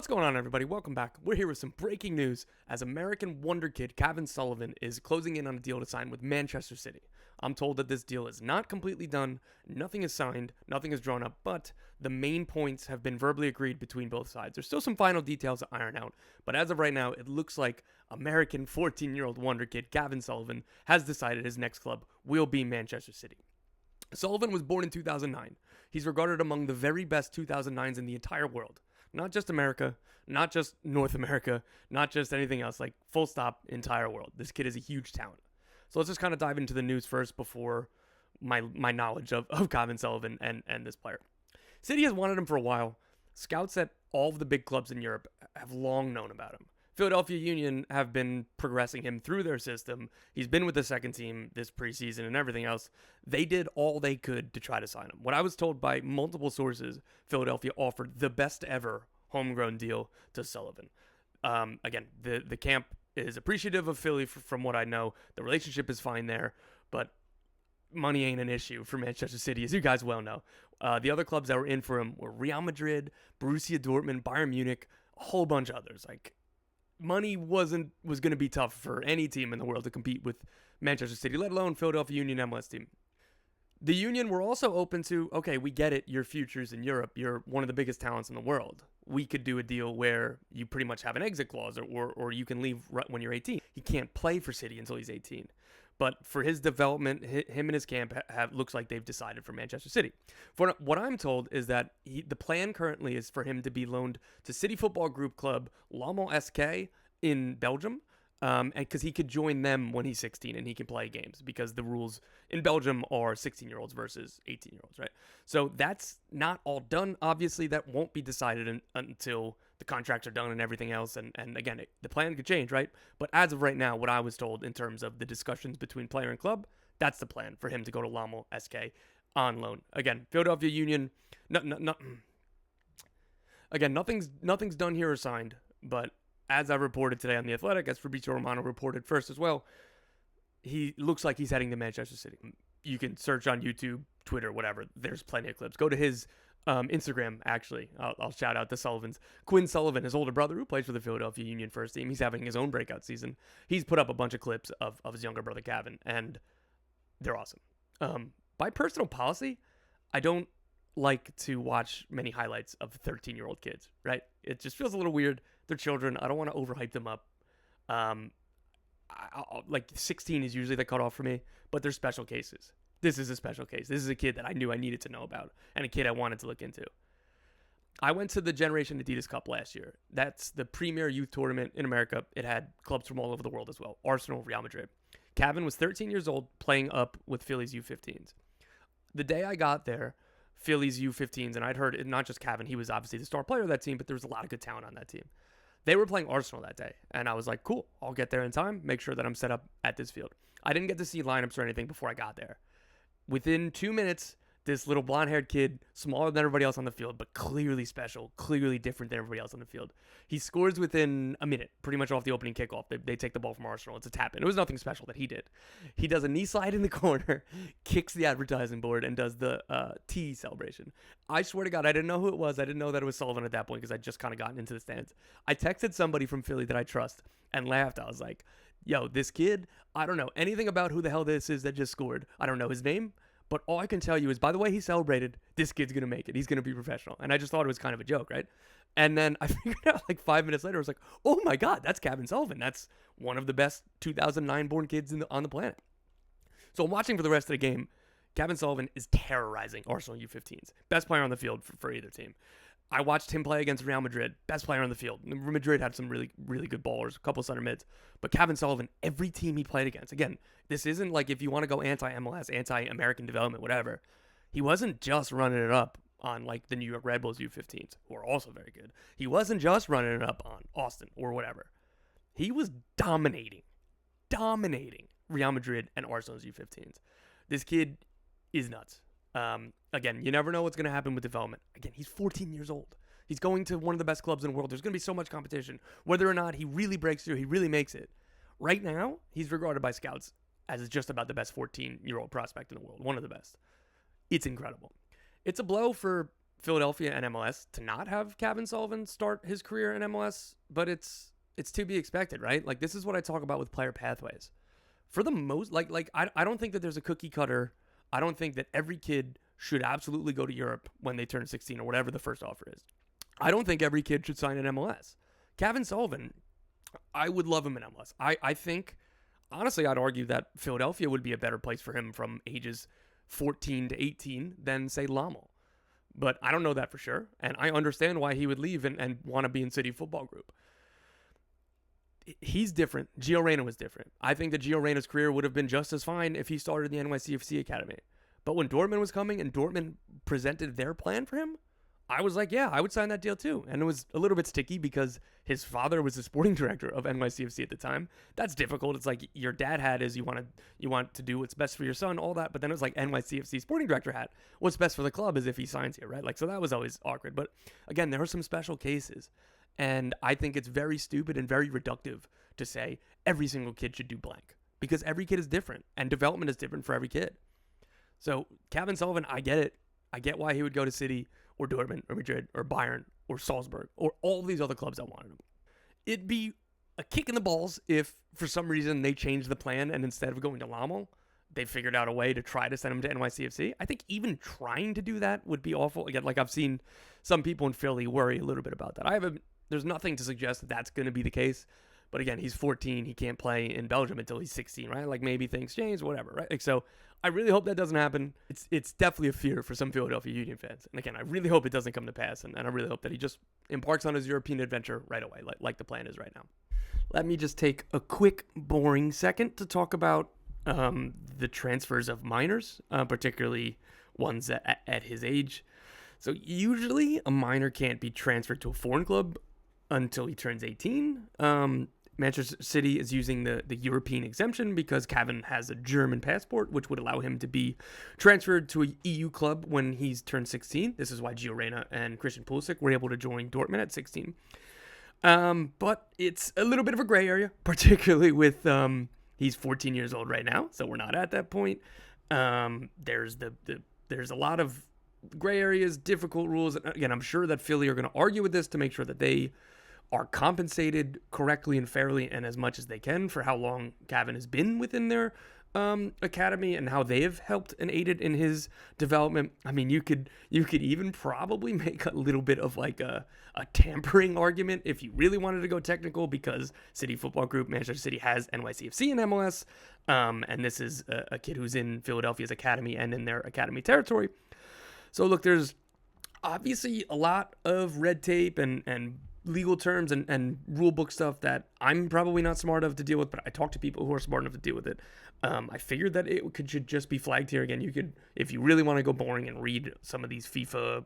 What's going on, everybody? Welcome back. We're here with some breaking news as American WONDERKID Cavan Sullivan is closing in on a deal to sign with Manchester City. I'm told that this deal is not completely done, nothing is signed, nothing is drawn up, but the main points have been verbally agreed between both sides. There's still some final details to iron out, but as of right now, it looks like American 14-year-old WONDERKID Cavan Sullivan has decided his next club will be Manchester City. Sullivan was born in 2009. He's regarded among the very best 2009s in the entire world. Not just America, not just North America, not just anything else, like full stop, entire world. This kid is a huge talent. So let's just kind of dive into the news first before my knowledge of Cavan Sullivan and this player. City has wanted him for a while. Scouts at all of the big clubs in Europe have long known about him. Philadelphia Union have been progressing him through their system. He's been with the second team this preseason and everything else. They did all they could to try to sign him. What I was told by multiple sources, Philadelphia offered the best ever homegrown deal to Sullivan. Again, the camp is appreciative of Philly from what I know. The relationship is fine there, but money ain't an issue for Manchester City, as you guys well know. The other clubs that were in for him were Real Madrid, Borussia Dortmund, Bayern Munich, a whole bunch of others. Like, money was going to be tough for any team in the world to compete with Manchester City, let alone Philadelphia Union MLS team. The Union were also open to, okay, we get it, your future's in Europe, you're one of the biggest talents in the world. We could do a deal where you pretty much have an exit clause or you can leave right when you're 18. He can't play for City until he's 18. But for his development, him and his camp looks like they've decided for Manchester City. For what I'm told is that the plan currently is for him to be loaned to City Football Group Club Lamont SK in Belgium, and because he could join them when he's 16 and he can play games because the rules in Belgium are 16-year-olds versus 18-year-olds, right? So that's not all done. Obviously, that won't be decided until the contracts are done and everything else. And again, the plan could change, right? But as of right now, what I was told in terms of the discussions between player and club, that's the plan for him to go to Lamont SK on loan. Again, Philadelphia Union, again, nothing's done here or signed, but as I reported today on The Athletic, as Fabrizio Romano reported first as well, he looks like he's heading to Manchester City. You can search on YouTube, Twitter, whatever. There's plenty of clips. Go to his Instagram, actually. I'll shout out to Sullivan's. Quinn Sullivan, his older brother, who plays for the Philadelphia Union first team. He's having his own breakout season. He's put up a bunch of clips of his younger brother, Cavan, and they're awesome. By personal policy, I don't like to watch many highlights of 13-year-old kids, right? It just feels a little weird. They're children. I don't want to overhype them up. Like 16 is usually the cutoff for me, but there's special cases. This is a special case. This is a kid that I knew I needed to know about and a kid I wanted to look into. I went to the Generation Adidas Cup last year. That's the premier youth tournament in America. It had clubs from all over the world as well. Arsenal, Real Madrid. Cavan was 13 years old playing up with Philly's U15s. The day I got there, Philly's U15s, and I'd heard not just Cavan, he was obviously the star player of that team, but there was a lot of good talent on that team. They were playing Arsenal that day, and I was like, cool, I'll get there in time, make sure that I'm set up at this field. I didn't get to see lineups or anything before I got there. Within 2 minutes, this little blonde-haired kid, smaller than everybody else on the field, but clearly special, clearly different than everybody else on the field. He scores within a minute, pretty much off the opening kickoff. They take the ball from Arsenal. It's a tap-in. It was nothing special that he did. He does a knee slide in the corner, kicks the advertising board, and does the T celebration. I swear to God, I didn't know who it was. I didn't know that it was Sullivan at that point because I'd just kind of gotten into the stands. I texted somebody from Philly that I trust and laughed. I was like, yo, this kid, I don't know anything about who the hell this is that just scored. I don't know his name. But all I can tell you is, by the way he celebrated, this kid's going to make it. He's going to be professional. And I just thought it was kind of a joke, right? And then I figured out like 5 minutes later, I was like, oh my God, that's Cavan Sullivan. That's one of the best 2009 born kids on the planet. So I'm watching for the rest of the game. Cavan Sullivan is terrorizing Arsenal U15s. Best player on the field for either team. I watched him play against Real Madrid. Best player on the field. Madrid had some really, really good ballers, a couple of center mids. But Cavan Sullivan, every team he played against, again, this isn't like if you want to go anti-MLS, anti-American development, whatever. He wasn't just running it up on like the New York Red Bulls U15s, who are also very good. He wasn't just running it up on Austin or whatever. He was dominating Real Madrid and Arsenal's U15s. This kid is nuts. Again, you never know what's going to happen with development. Again, he's 14 years old. He's going to one of the best clubs in the world. There's going to be so much competition. Whether or not he really breaks through, he really makes it. Right now, he's regarded by scouts as just about the best 14-year-old prospect in the world. One of the best. It's incredible. It's a blow for Philadelphia and MLS to not have Cavan Sullivan start his career in MLS, but it's to be expected, right? Like, this is what I talk about with player pathways. For the most, I don't think that there's a cookie cutter. I don't think that every kid should absolutely go to Europe when they turn 16 or whatever the first offer is. I don't think every kid should sign in MLS. Cavan Sullivan, I would love him in MLS. I think, honestly, I'd argue that Philadelphia would be a better place for him from ages 14 to 18 than, say, Lamo. But I don't know that for sure, and I understand why he would leave and want to be in City Football Group. He's different. Gio Reyna was different. I think that Gio Reyna's career would have been just as fine if he started the NYCFC Academy. But when Dortmund was coming and Dortmund presented their plan for him, I was like, yeah, I would sign that deal too. And it was a little bit sticky because his father was the sporting director of NYCFC at the time. That's difficult. It's like your dad hat is you want to do what's best for your son, all that. But then it was like NYCFC sporting director hat. What's best for the club is if he signs here, right? Like, so that was always awkward. But again, there are some special cases. And I think it's very stupid and very reductive to say every single kid should do blank. Because every kid is different. And development is different for every kid. So Cavan Sullivan, I get it. I get why he would go to City or Dortmund or Madrid or Bayern or Salzburg or all these other clubs that wanted him. It'd be a kick in the balls if for some reason they changed the plan and instead of going to Lamo, they figured out a way to try to send him to NYCFC. I think even trying to do that would be awful. Again, like I've seen some people in Philly worry a little bit about that. There's nothing to suggest that that's going to be the case. But again, he's 14. He can't play in Belgium until he's 16, right? Like maybe things change, whatever, right? Like, so I really hope that doesn't happen. It's definitely a fear for some Philadelphia Union fans. And again, I really hope it doesn't come to pass. And I really hope that he just embarks on his European adventure right away, like the plan is right now. Let me just take a quick, boring second to talk about the transfers of minors, particularly ones at his age. So usually a minor can't be transferred to a foreign club until he turns 18. Manchester City is using the European exemption because Cavan has a German passport, which would allow him to be transferred to an EU club when he's turned 16. This is why Gio Reyna and Christian Pulisic were able to join Dortmund at 16. But it's a little bit of a gray area, particularly with he's 14 years old right now, so we're not at that point. There's a lot of gray areas, difficult rules. And again, I'm sure that Philly are going to argue with this to make sure that they are compensated correctly and fairly and as much as they can for how long Cavan has been within their academy and how they have helped and aided in his development. I mean, you could even probably make a little bit of like a tampering argument if you really wanted to go technical, because City Football Group, Manchester City, has NYCFC and MLS, and this is a kid who's in Philadelphia's academy and in their academy territory. So look, there's obviously a lot of red tape and legal terms and rule book stuff that I'm probably not smart enough to deal with, but I talk to people who are smart enough to deal with it. I figured that it should just be flagged here. Again, you could, if you really want to go boring and read some of these FIFA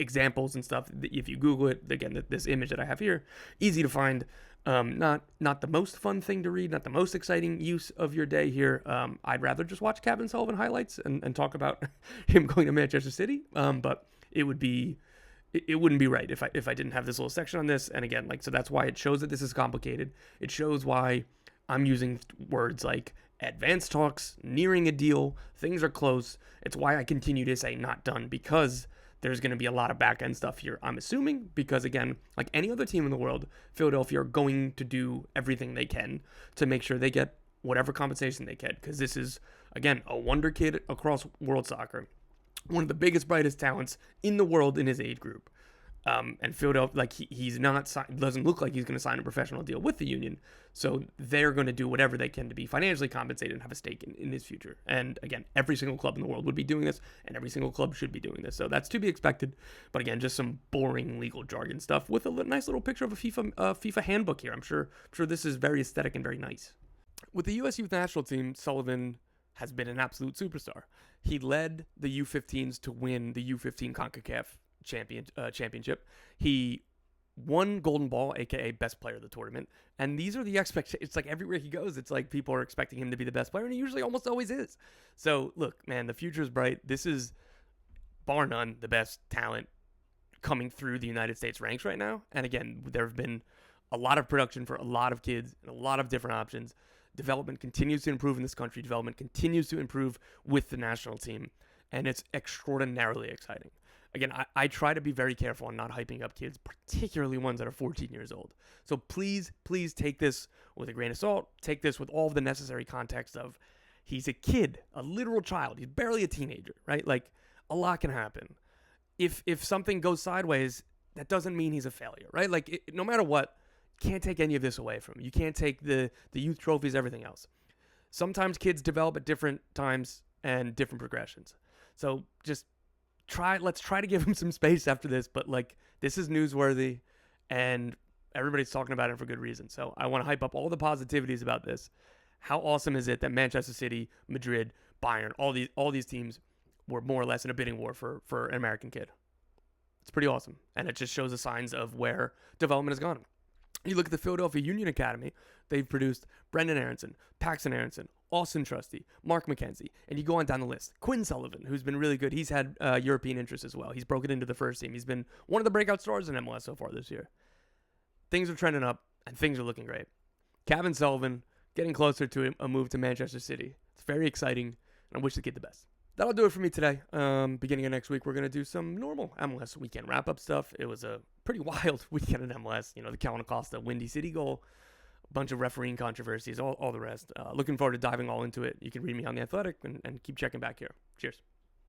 examples and stuff, if you Google it, again, this image that I have here, easy to find. Not the most fun thing to read, not the most exciting use of your day here. I'd rather just watch Cavan Sullivan highlights and talk about him going to Manchester City. But it wouldn't be right if I didn't have this little section on this. And again, so that's why it shows that this is complicated. It shows why I'm using words like advanced talks, nearing a deal, things are close. It's why I continue to say not done, because there's going to be a lot of back-end stuff here, I'm assuming, because again, like any other team in the world, Philadelphia are going to do everything they can to make sure they get whatever compensation they can, because this is, again, a wonder kid across world soccer. One of the biggest, brightest talents in the world in his age group. And Philadelphia, he's not, doesn't look like he's going to sign a professional deal with the Union. So they're going to do whatever they can to be financially compensated and have a stake in his future. And again, every single club in the world would be doing this, and every single club should be doing this. So that's to be expected. But again, just some boring legal jargon stuff with a nice little picture of a FIFA handbook here. I'm sure this is very aesthetic and very nice. With the U.S. Youth National Team, Sullivan has been an absolute superstar. He led the U15s to win the U15 CONCACAF championship. He won Golden Ball, aka best player of the tournament. And these are the expectations. It's like everywhere he goes, it's like people are expecting him to be the best player, and he usually almost always is. So look, man, the future is bright. This is, bar none, the best talent coming through the United States ranks right now. And again, there have been a lot of production for a lot of kids and a lot of different options. Development continues to improve in this country. Development continues to improve with the national team. And it's extraordinarily exciting. again, I try to be very careful on not hyping up kids, particularly ones that are 14 years old. So please take this with a grain of salt. Take this with all of the necessary context of he's a kid, a literal child. He's barely a teenager, right? Like, a lot can happen. If something goes sideways, that doesn't mean he's a failure, right? Like, no matter what, can't take any of this away from him. You can't take the youth trophies, everything else. Sometimes kids develop at different times and different progressions. So just let's try to give him some space after this, but like, this is newsworthy and everybody's talking about it for good reason. So I want to hype up all the positivities about this. How awesome is it that Manchester City, Madrid, Bayern, all these teams were more or less in a bidding war for an American kid? It's pretty awesome. And it just shows the signs of where development has gone. You look at the Philadelphia Union Academy, they've produced Brendan Aronson, Paxton Aronson, Austin Trusty, Mark McKenzie, and you go on down the list. Quinn Sullivan, who's been really good. He's had European interest as well. He's broken into the first team. He's been one of the breakout stars in MLS so far this year. Things are trending up, and things are looking great. Cavan Sullivan getting closer to a move to Manchester City. It's very exciting, and I wish the kid the best. That'll do it for me today. Beginning of next week, we're going to do some normal MLS weekend wrap-up stuff. It was a pretty wild weekend in MLS. You know, the Calvin Acosta Windy City goal, a bunch of refereeing controversies, all the rest. Looking forward to diving all into it. You can read me on The Athletic and keep checking back here. Cheers.